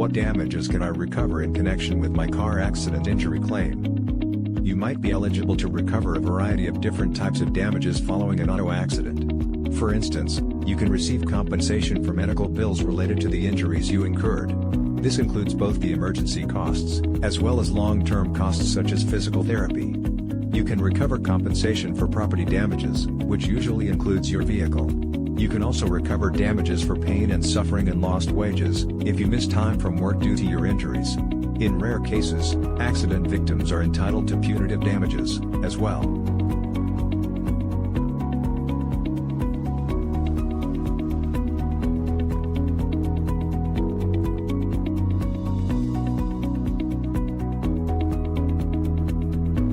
What damages can I recover in connection with my car accident injury claim? You might be eligible to recover a variety of different types of damages following an auto accident. For instance, you can receive compensation for medical bills related to the injuries you incurred. This includes both the emergency costs, as well as long-term costs such as physical therapy. You can recover compensation for property damages, which usually includes your vehicle. You can also recover damages for pain and suffering and lost wages, if you miss time from work due to your injuries. In rare cases, accident victims are entitled to punitive damages, as well.